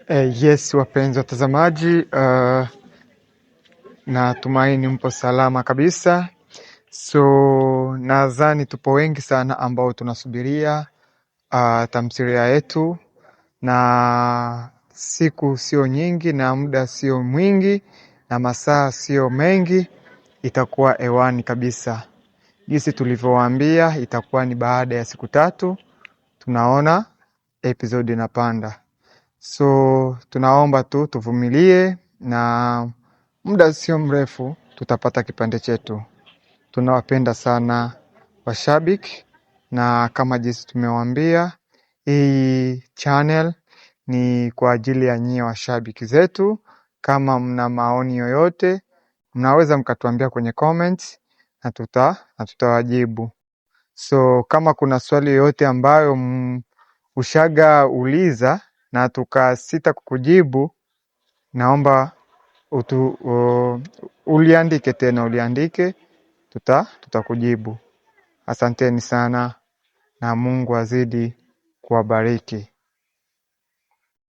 Yes, wapenzi watazamaji, natumaini mpo salama kabisa. So nadhani tupo wengi sana ambao tunasubiria tamthilia yetu, na siku sio nyingi na muda sio mwingi na masaa sio mengi, itakuwa hewani kabisa. Jinsi tulivyowaambia, itakuwa ni baada ya siku 3 tunaona episode inapanda. So tunaomba tu tuvumilie, na muda sio mrefu tutapata kipande chetu. Tunawapenda sana washabiki, na kama jinsi tumewaambia, hii channel ni kwa ajili ya nyie washabiki zetu. Kama mna maoni yoyote, mnaweza mkatuambia kwenye comments na tutawajibu. So kama kuna swali yoyote ambayo ushaga uliza na tukasita kukujibu, naomba uliandike tena, tutakujibu. Asanteni sana na Mungu azidi kuwabariki.